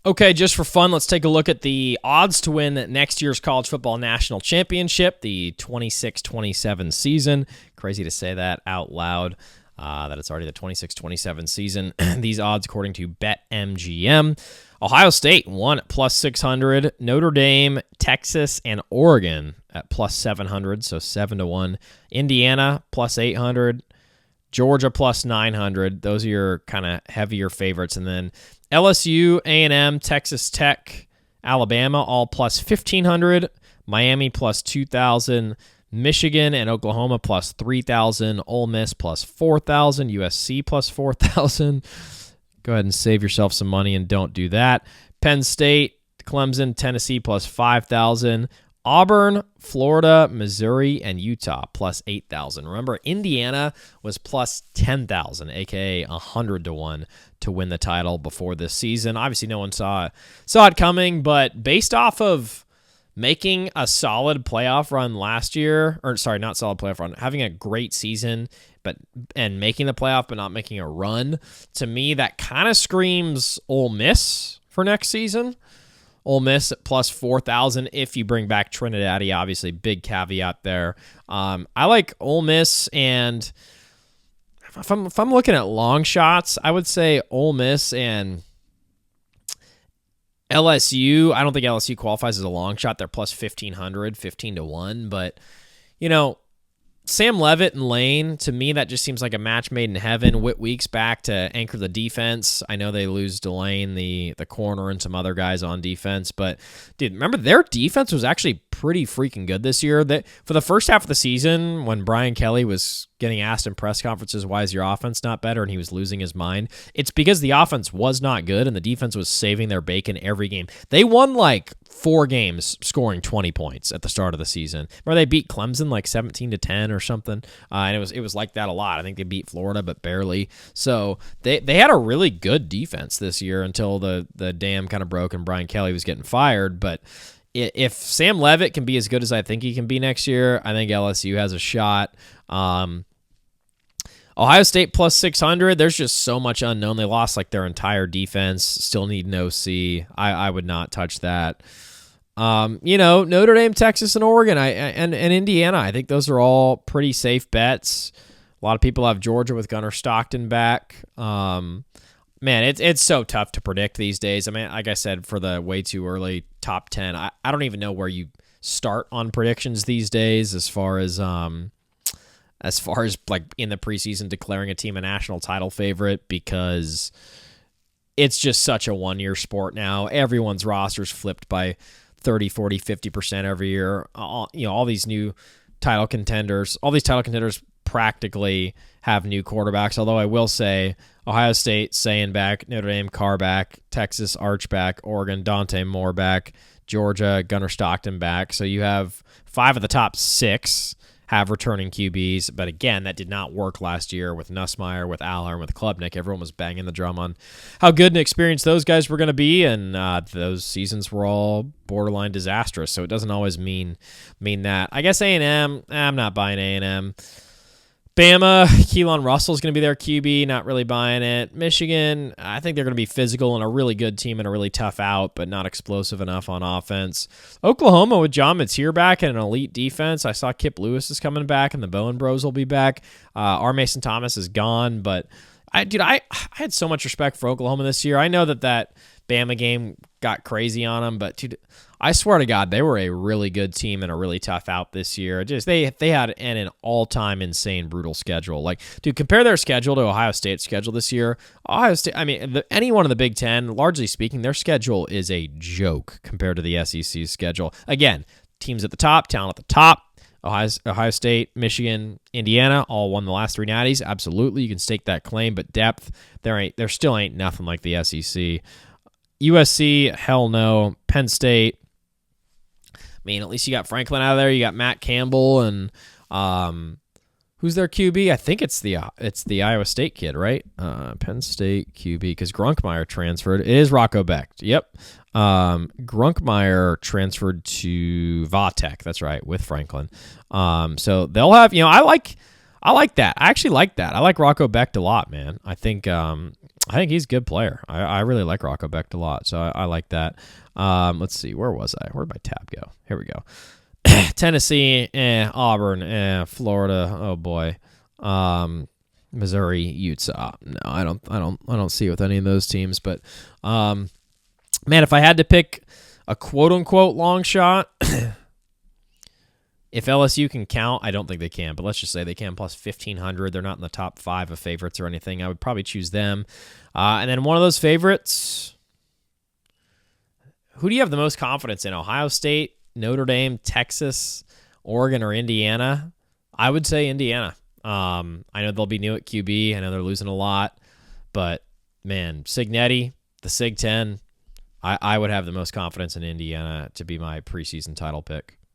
Okay, just for fun, let's take a look at the odds to win next year's college football national championship, the 26-27 season. Crazy to say that out loud, that it's already the 26-27 season. These odds according to BetMGM. Ohio State won at plus 600. Notre Dame, Texas, and Oregon at plus 700, so 7-1. Indiana plus 800. Georgia plus 900. Those are your kind of heavier favorites. And then LSU, A&M, Texas Tech, Alabama, all plus 1,500. Miami plus 2,000. Michigan and Oklahoma plus 3,000. Ole Miss plus 4,000. USC plus 4,000. Go ahead and save yourself some money and don't do that. Penn State, Clemson, Tennessee plus 5,000. Auburn, Florida, Missouri, and Utah plus 8,000. Remember, Indiana was plus 10,000, aka 100-1 to win the title before this season. Obviously, no one saw it coming, but based off of making a solid playoff run last year, or sorry, not solid playoff run, having a great season, and making the playoff but not making a run, to me that kind of screams Ole Miss for next season. Ole Miss at plus 4,000 if you bring back Trinidad. Obviously, big caveat there. I like Ole Miss, and if I'm looking at long shots, I would say Ole Miss and LSU. I don't think LSU qualifies as a long shot. They're plus 1,500, 15-1. But, Sam Leavitt and Lane, to me, that just seems like a match made in heaven. Whit Weeks back to anchor the defense. I know they lose Delane, the corner, and some other guys on defense. But, dude, remember, their defense was actually pretty freaking good this year. For the first half of the season, when Brian Kelly was getting asked in press conferences, why is your offense not better, and he was losing his mind, it's because the offense was not good, and the defense was saving their bacon every game. They won, 4 games scoring 20 points at the start of the season. Remember they beat Clemson 17-10 or something, and it was like that a lot. I think they beat Florida, but barely. So they had a really good defense this year until the dam kind of broke and Brian Kelly was getting fired. But if Sam Leavitt can be as good as I think he can be next year, I think LSU has a shot. Ohio State plus 600. There's just so much unknown. They lost their entire defense. Still need an OC. I would not touch that. Notre Dame, Texas, and Oregon, and Indiana. I think those are all pretty safe bets. A lot of people have Georgia with Gunnar Stockton back. Man, it's so tough to predict these days. I mean, like I said, for the way too early top 10, I don't even know where you start on predictions these days as far as in the preseason declaring a team a national title favorite, because it's just such a one-year sport now. Everyone's roster's flipped by 30, 40, 50% every year. All these new title contenders, practically have new quarterbacks, although I will say Ohio State, Sayin back, Notre Dame, Carr back, Texas, Arch back, Oregon, Dante Moore back, Georgia, Gunnar Stockton back. So you have 5 of the top 6 have returning QBs, but again, that did not work last year with Nussmeier, with Aller, and with Klubnik. Everyone was banging the drum on how good and experienced those guys were going to be, and those seasons were all borderline disastrous, so it doesn't always mean that. I guess A&M, I'm not buying A&M. Bama, Keelan Russell's going to be their QB, not really buying it. Michigan, I think they're going to be physical and a really good team and a really tough out, but not explosive enough on offense. Oklahoma with John Mateer back and an elite defense. I saw Kip Lewis is coming back and the Bowen Bros will be back. R. Mason Thomas is gone, but I had so much respect for Oklahoma this year. I know that Bama game got crazy on them, but dude, I swear to God, they were a really good team and a really tough out this year. Just they had an all-time insane brutal schedule. Compare their schedule to Ohio State's schedule this year. Ohio State, anyone in the Big Ten, largely speaking, their schedule is a joke compared to the SEC's schedule. Again, teams at the top, talent at the top. Ohio State, Michigan, Indiana all won the last 3 natties. Absolutely, you can stake that claim, but depth, there still ain't nothing like the SEC. USC, hell no. Penn State, at least you got Franklin out of there. You got Matt Campbell and who's their QB? I think it's the Iowa State kid, right? Penn State QB, because Grunkmeyer transferred. It is Rocco Becht. Yep. Grunkmeyer transferred to Vatek. That's right, with Franklin. So they'll have, I like that. I actually like that. I like Rocco Becht a lot, man. I think I think he's a good player. I really like Rocco Becht a lot, so I like that. Let's see, where was I? Where'd my tab go? Here we go. Tennessee, Auburn, Florida. Oh boy, Missouri, Utah. No, I don't see it with any of those teams. But man, if I had to pick a quote unquote long shot, if LSU can count, I don't think they can, but let's just say they can, plus 1,500. They're not in the top 5 of favorites or anything. I would probably choose them. And then one of those favorites, who do you have the most confidence in? Ohio State, Notre Dame, Texas, Oregon, or Indiana? I would say Indiana. I know they'll be new at QB. I know they're losing a lot. But, man, Cignetti, the Sig 10, I would have the most confidence in Indiana to be my preseason title pick.